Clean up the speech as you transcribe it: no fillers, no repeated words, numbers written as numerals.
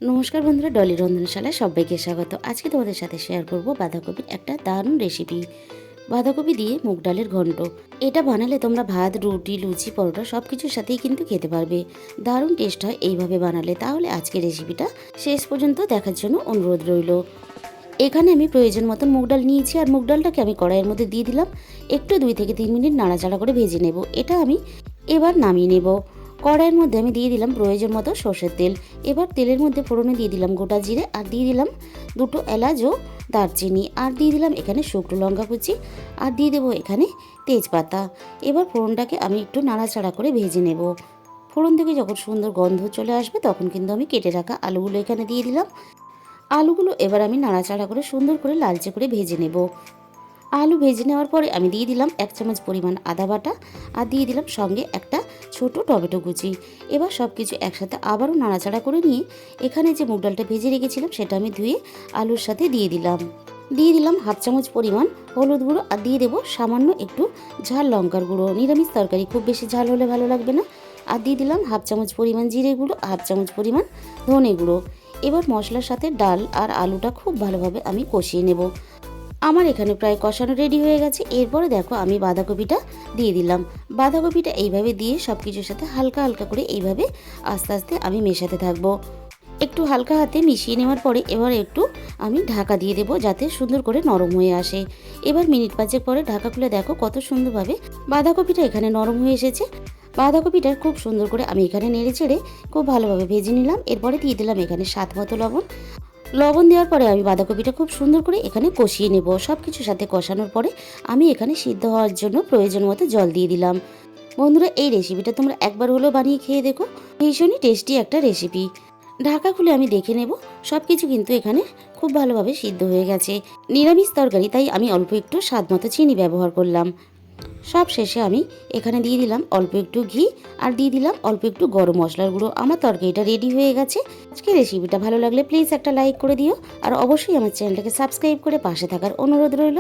নমস্কার বন্ধুরা, ডলি রন্ধনশালায় সবাইকে স্বাগত। আজকে তোমাদের সাথে শেয়ার করব বাঁধাকপির একটা দারুণ রেসিপি, বাঁধাকপি দিয়ে মুগ ডালের ঘন্ট। এটা বানালে তোমরা ভাত, রুটি, লুচি, পরোটা সব কিছুর সাথেই কিন্তু খেতে পারবে। দারুণ টেস্ট হয় এইভাবে বানালে। তাহলে আজকের রেসিপিটা শেষ পর্যন্ত দেখার জন্য অনুরোধ রইল। এখানে আমি প্রয়োজন মতন মুগ ডাল নিয়েছি, আর মুগ ডালটাকে আমি কড়াইয়ের মধ্যে দিয়ে দিলাম। একটু 2 থেকে 3 মিনিট নাড়াচাড়া করে ভেজে নেব। এটা আমি এবার নামিয়ে নেব। কড়াইয়ের মধ্যে আমি দিয়ে দিলাম প্রয়োজন মতো সর্ষের তেল। এবার তেলের মধ্যে ফোড়নে দিয়ে দিলাম গোটা জিরে, আর দিয়ে দিলাম 2টো এলাচ ও দারচিনি, আর দিয়ে দিলাম এখানে শুকনো লঙ্কা কুচি, আর দিয়ে দেবো এখানে তেজপাতা। এবার ফোড়নটাকে আমি একটু নাড়াচাড়া করে ভেজে নেব। ফোড়ন থেকে যখন সুন্দর গন্ধ চলে আসবে তখন কিন্তু আমি কেটে রাখা আলুগুলো এখানে দিয়ে দিলাম। আলুগুলো এবার আমি নাড়াচাড়া করে সুন্দর করে লালচে করে ভেজে নেব। আলু ভেজে নেওয়ার পরে আমি দিয়ে দিলাম 1 চামচ পরিমাণ আদা বাটা, আর দিয়ে দিলাম সঙ্গে একটা ছোট টমেটো কুচি। এবার সব কিছু একসাথে আবারও নাড়াচাড়া করে নিয়ে এখানে যে মুগ ডালটা ভেজে রেখেছিলাম সেটা আমি ধুয়ে আলুর সাথে দিয়ে দিলাম। দিয়ে দিলাম 1/2 চামচ পরিমাণ হলুদ গুঁড়ো, আর দিয়ে দেবো সামান্য একটু ঝাল লঙ্কার গুঁড়ো। নিরামিষ তরকারি খুব বেশি ঝাল হলে ভালো লাগবে না। আর দিয়ে দিলাম 1/2 চামচ পরিমাণ জিরে গুঁড়ো, 1/2 চামচ পরিমাণ ধনে গুঁড়ো। এবার মশলার সাথে ডাল আর আলুটা খুব ভালোভাবে আমি কষিয়ে নেব। আমার এখানে প্রায় কষানো রেডি হয়ে গেছে। এরপরে দেখো আমি বাঁধাকপিটা দিয়ে দিলাম। বাঁধাকপিটা এইভাবে দিয়ে সব কিছুর সাথে হালকা হালকা করে এইভাবে আস্তে আস্তে আমি মেশাতে থাকবো। একটু হালকা হাতে মিশিয়ে নেওয়ার পরে এবার একটু আমি ঢাকা দিয়ে দেবো, যাতে সুন্দর করে নরম হয়ে আসে। এবার মিনিট 5 পরে ঢাকা খুলে দেখো কত সুন্দরভাবে বাঁধাকপিটা এখানে নরম হয়ে এসেছে। বাঁধাকপিটা খুব সুন্দর করে আমি এখানে নেড়ে চেড়ে খুব ভালোভাবে ভেজে নিলাম। এরপরে দিয়ে দিলাম এখানে স্বাদ মতো লবণ। লবণ দেওয়ার পরে আমি বাঁধাকপিটা খুব সুন্দর করে এখানে কষিয়ে নেব। সব কিছুর সাথে কষানোর পরে আমি এখানে সিদ্ধ হওয়ার জন্য প্রয়োজন মতো জল দিয়ে দিলাম। বন্ধুরা, এই রেসিপিটা তোমরা একবার হলেও বানিয়ে খেয়ে দেখো, ভীষণই টেস্টি একটা রেসিপি। ঢাকা খুলে আমি দেখে নেব সব কিছু কিন্তু এখানে খুব ভালোভাবে সিদ্ধ হয়ে গেছে। নিরামিষ তরকারি, তাই আমি অল্প একটু স্বাদ মতো চিনি ব্যবহার করলাম। সব শেষে আমি এখানে দিয়ে দিলাম অল্প একটু ঘি, আর দিয়ে দিলাম অল্প একটু গরম মশলার গুঁড়ো। আমার তরকারিটা রেডি হয়ে গেছে। আজকে রেসিপিটা ভালো লাগলে প্লিজ একটা লাইক করে দিও, আর অবশ্যই আমার চ্যানেলটাকে সাবস্ক্রাইব করে পাশে থাকার অনুরোধ রইল।